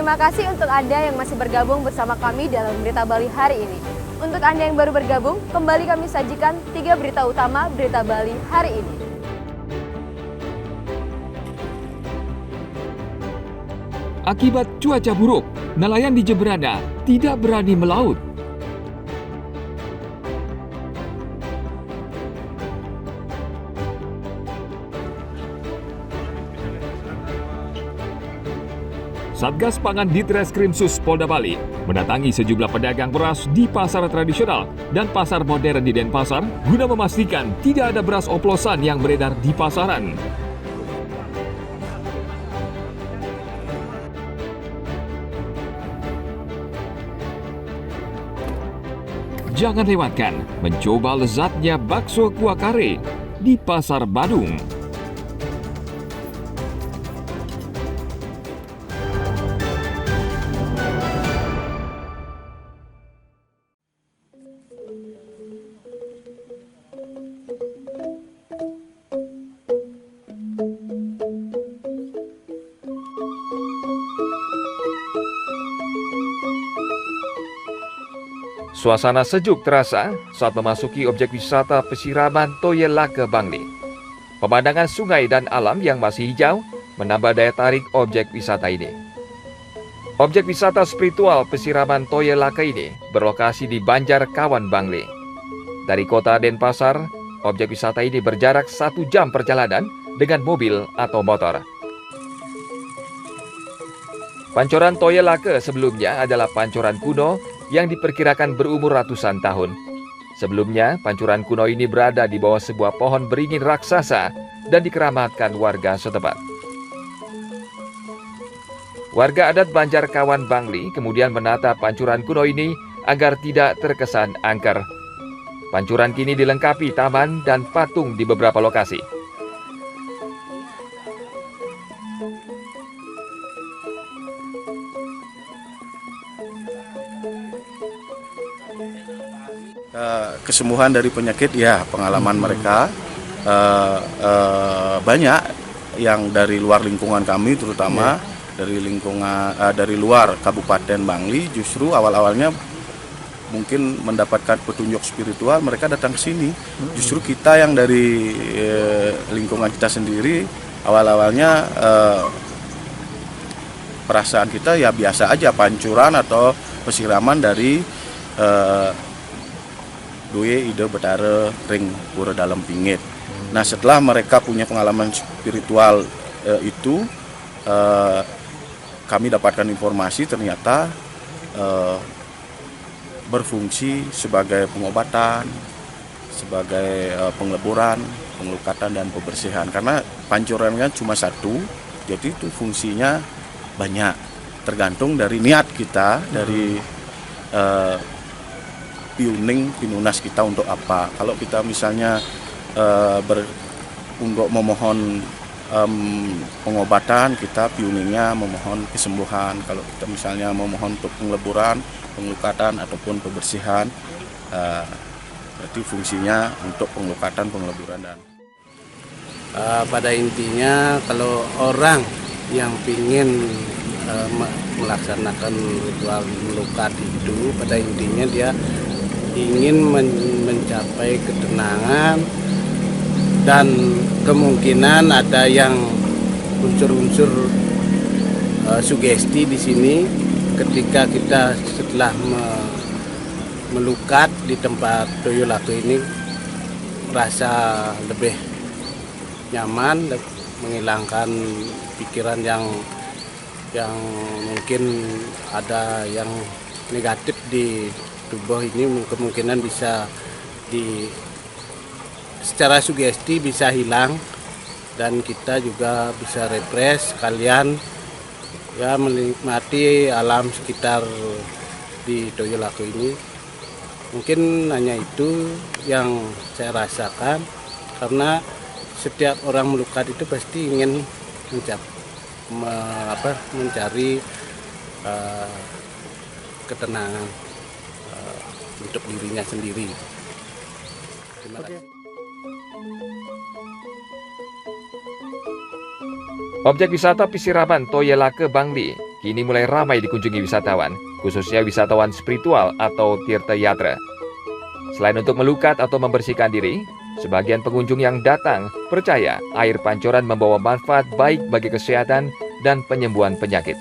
Terima kasih untuk Anda yang masih bergabung bersama kami dalam Berita Bali hari ini. Untuk Anda yang baru bergabung, kembali kami sajikan 3 berita utama Berita Bali hari ini. Akibat cuaca buruk, nelayan di Jemberana tidak berani melaut. Satgas Pangan Ditreskrimsus Polda Bali mendatangi sejumlah pedagang beras di pasar tradisional dan pasar modern di Denpasar guna memastikan tidak ada beras oplosan yang beredar di pasaran. Jangan lewatkan mencoba lezatnya bakso kuah kare di Pasar Badung. Suasana sejuk terasa saat memasuki objek wisata pesiraman Toye Lake Bangli. Pemandangan sungai dan alam yang masih hijau menambah daya tarik objek wisata ini. Objek wisata spiritual pesiraman Toye Lake ini berlokasi di Banjar Kawan Bangli. Dari kota Denpasar, objek wisata ini berjarak 1 jam perjalanan dengan mobil atau motor. Pancoran Toye Lake sebelumnya adalah pancoran kuno yang diperkirakan berumur ratusan tahun. Sebelumnya, pancuran kuno ini berada di bawah sebuah pohon beringin raksasa dan dikeramatkan warga setempat. Warga adat Banjar Kawan Bangli kemudian menata pancuran kuno ini agar tidak terkesan angker. Pancuran kini dilengkapi taman dan patung di beberapa lokasi. Kesembuhan dari penyakit ya pengalaman mereka banyak yang dari luar lingkungan kami terutama dari lingkungan dari luar Kabupaten Bangli justru awal-awalnya mungkin mendapatkan petunjuk spiritual mereka datang ke sini. Justru kita yang dari lingkungan kita sendiri awal-awalnya perasaan kita ya biasa aja pancuran atau pesiraman dari Duye Ide Betare Ring Pura Dalam Pingit. Nah setelah mereka punya pengalaman spiritual itu kami dapatkan informasi ternyata berfungsi sebagai pengobatan, sebagai pengeleburan, pengelukatan dan pembersihan. Karena pancurannya cuma satu, jadi itu fungsinya banyak. Tergantung dari niat kita, dari pinunas kita untuk apa. Kalau kita misalnya untuk memohon pengobatan, kita piuningnya memohon kesembuhan. Kalau kita misalnya memohon untuk pengeleburan, pengelukatan ataupun pembersihan, berarti fungsinya untuk pengelukatan, pengeleburan dan pada intinya kalau orang yang ingin melaksanakan ritual melukat itu pada intinya dia ingin mencapai ketenangan dan kemungkinan ada yang unsur-unsur sugesti di sini ketika kita setelah melukat di tempat Toye Lake ini merasa lebih nyaman, menghilangkan pikiran yang mungkin ada yang negatif di tubuh ini kemungkinan bisa secara sugesti bisa hilang dan kita juga bisa refresh sekalian ya menikmati alam sekitar di Toye Lake ini. Mungkin hanya itu yang saya rasakan karena setiap orang melukat itu pasti ingin mencari ketenangan untuk dirinya sendiri. Terima kasih. Objek wisata pesiraman Toye Lake Bangli kini mulai ramai dikunjungi wisatawan, khususnya wisatawan spiritual atau tirta yatra. Selain untuk melukat atau membersihkan diri, sebagian pengunjung yang datang percaya air pancoran membawa manfaat baik bagi kesehatan dan penyembuhan penyakit.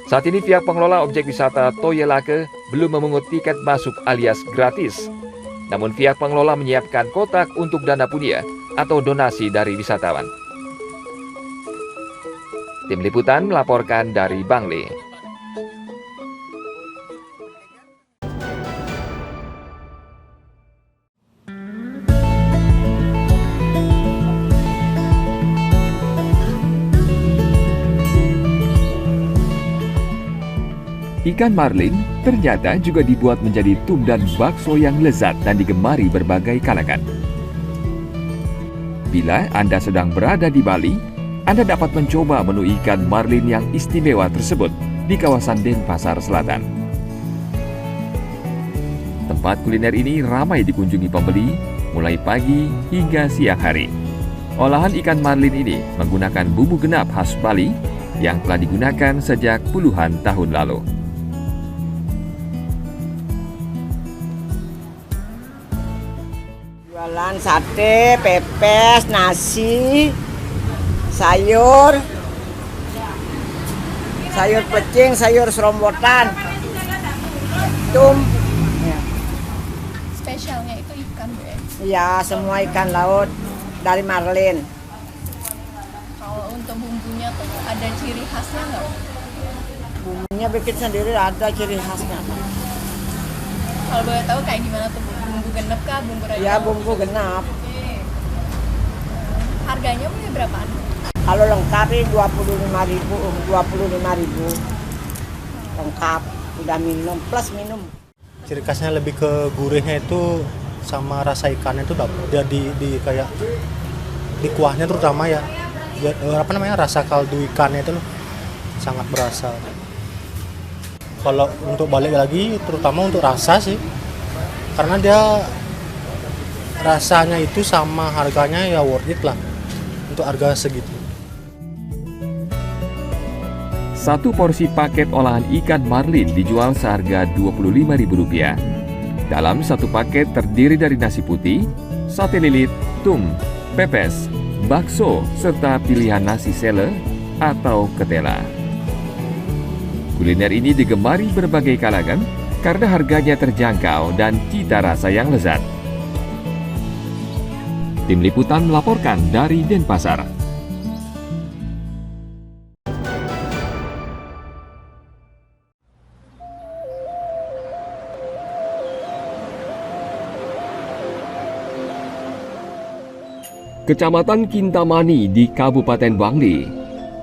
Saat ini pihak pengelola objek wisata Toya Lake belum memungut tiket masuk alias gratis. Namun pihak pengelola menyiapkan kotak untuk dana punya atau donasi dari wisatawan. Tim Liputan melaporkan dari Bangli. Ikan marlin ternyata juga dibuat menjadi tum dan bakso yang lezat dan digemari berbagai kalangan. Bila Anda sedang berada di Bali, Anda dapat mencoba menu ikan marlin yang istimewa tersebut di kawasan Denpasar Selatan. Tempat kuliner ini ramai dikunjungi pembeli mulai pagi hingga siang hari. Olahan ikan marlin ini menggunakan bumbu genap khas Bali yang telah digunakan sejak puluhan tahun lalu. Jualan sate, pepes, nasi, sayur pecing, sayur serombotan, tum. Ya. Spesialnya itu ikan, Bu ya? Ya, semua ikan laut dari marlin. Kalau untuk bumbunya tuh ada ciri khasnya nggak? Bumbunya bikin sendiri, ada ciri khasnya. Kalau boleh tahu kayak gimana tuh, Bu? Bumbu genep kah, bumbu raja? Ya, bumbu genap. Harganya mulai berapaan? Kalau lengkap ini 25.000. Lengkap, udah minum plus minum. Ciri khasnya lebih ke gurihnya itu sama rasa ikannya itu dia di kayak di kuahnya terutama ya. Rasa kaldu ikannya itu loh sangat berasa. Kalau untuk balik lagi terutama untuk rasa sih. Karena dia rasanya itu sama harganya ya worth it lah untuk harga segitu. Satu porsi paket olahan ikan marlin dijual seharga Rp25.000. Dalam satu paket terdiri dari nasi putih, sate lilit, tum, pepes, bakso, serta pilihan nasi sele atau ketela. Kuliner ini digemari berbagai kalangan karena harganya terjangkau dan cita rasa yang lezat. Tim Liputan melaporkan dari Denpasar. Kecamatan Kintamani di Kabupaten Bangli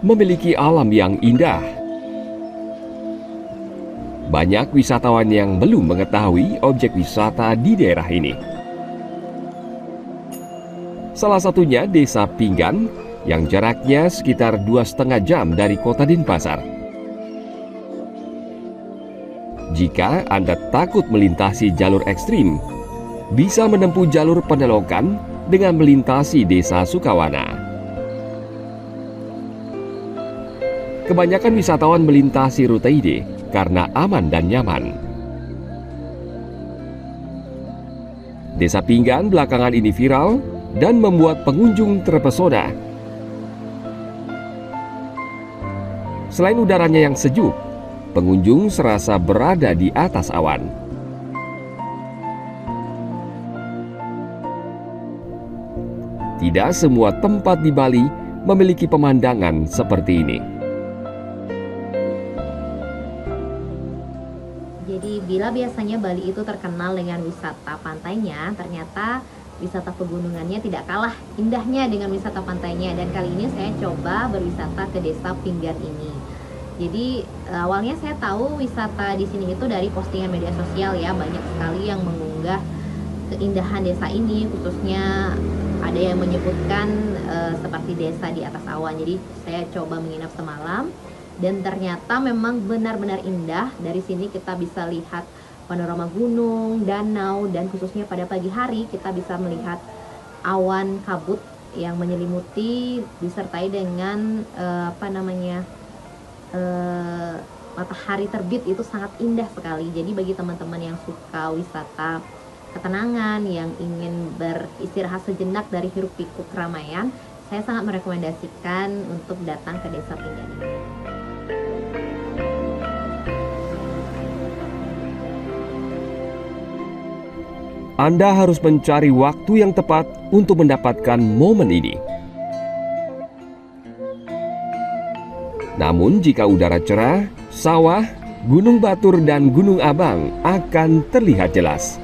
memiliki alam yang indah. Banyak wisatawan yang belum mengetahui objek wisata di daerah ini. Salah satunya Desa Pinggan yang jaraknya sekitar 2,5 jam dari kota Denpasar. Jika Anda takut melintasi jalur ekstrim, bisa menempuh jalur penelokan dengan melintasi Desa Sukawana. Kebanyakan wisatawan melintasi rute ini karena aman dan nyaman. Desa Pinggan belakangan ini viral dan membuat pengunjung terpesona. Selain udaranya yang sejuk, pengunjung serasa berada di atas awan. Tidak semua tempat di Bali memiliki pemandangan seperti ini. Jadi bila biasanya Bali itu terkenal dengan wisata pantainya, ternyata wisata pegunungannya tidak kalah indahnya dengan wisata pantainya. Dan kali ini saya coba berwisata ke Desa Pinggan ini. Jadi awalnya saya tahu wisata di sini itu dari postingan media sosial ya, banyak sekali yang mengunggah keindahan desa ini, khususnya ada yang menyebutkan seperti desa di atas awan. Jadi saya coba menginap semalam dan ternyata memang benar-benar indah. Dari sini kita bisa lihat panorama gunung, danau, dan khususnya pada pagi hari kita bisa melihat awan kabut yang menyelimuti disertai dengan matahari terbit itu sangat indah sekali. Jadi bagi teman-teman yang suka wisata ketenangan, yang ingin beristirahat sejenak dari hiruk pikuk keramaian, saya sangat merekomendasikan untuk datang ke Desa Pinggan ini. Anda harus mencari waktu yang tepat untuk mendapatkan momen ini. Namun jika udara cerah, sawah, Gunung Batur dan Gunung Abang akan terlihat jelas.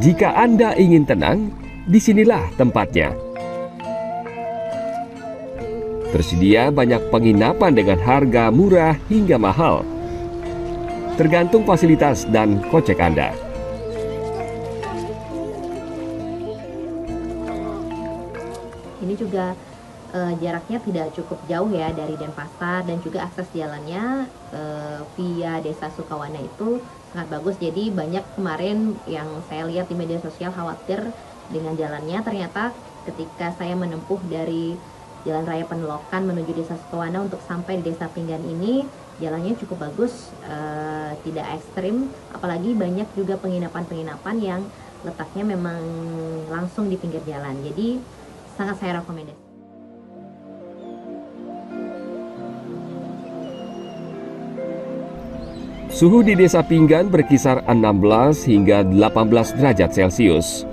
Jika Anda ingin tenang, disinilah tempatnya. Tersedia banyak penginapan dengan harga murah hingga mahal, tergantung fasilitas dan kocek Anda. Ini juga jaraknya tidak cukup jauh ya dari Denpasar, dan juga akses jalannya via Desa Sukawana itu sangat bagus. Jadi banyak kemarin yang saya lihat di media sosial khawatir dengan jalannya. Ternyata ketika saya menempuh dari Jalan Raya Penelokan menuju Desa Sukawana untuk sampai di Desa Pinggan ini, jalannya cukup bagus, tidak ekstrim, apalagi banyak juga penginapan-penginapan yang letaknya memang langsung di pinggir jalan. Jadi sangat saya rekomendasi. Suhu di Desa Pinggan berkisar 16 hingga 18 derajat Celcius.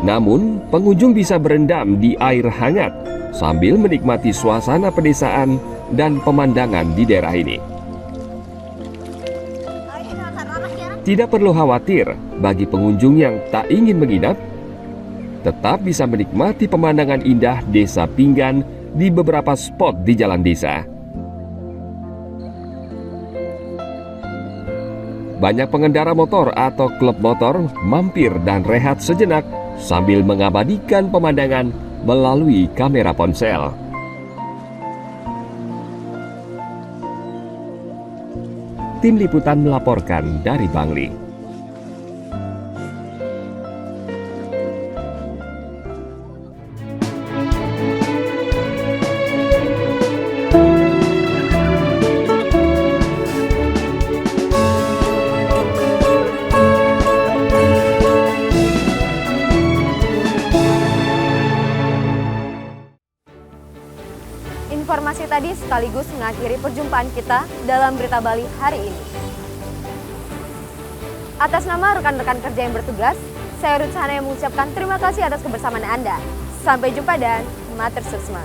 Namun, pengunjung bisa berendam di air hangat sambil menikmati suasana pedesaan dan pemandangan di daerah ini. Tidak perlu khawatir bagi pengunjung yang tak ingin menginap, tetap bisa menikmati pemandangan indah Desa Pinggan di beberapa spot di jalan desa. Banyak pengendara motor atau klub motor mampir dan rehat sejenak sambil mengabadikan pemandangan melalui kamera ponsel. Tim Liputan melaporkan dari Bangli. Informasi tadi sekaligus mengakhiri perjumpaan kita dalam Berita Bali hari ini. Atas nama rekan-rekan kerja yang bertugas, saya Ruth Sahana yang mengucapkan terima kasih atas kebersamaan Anda. Sampai jumpa dan matur suksma.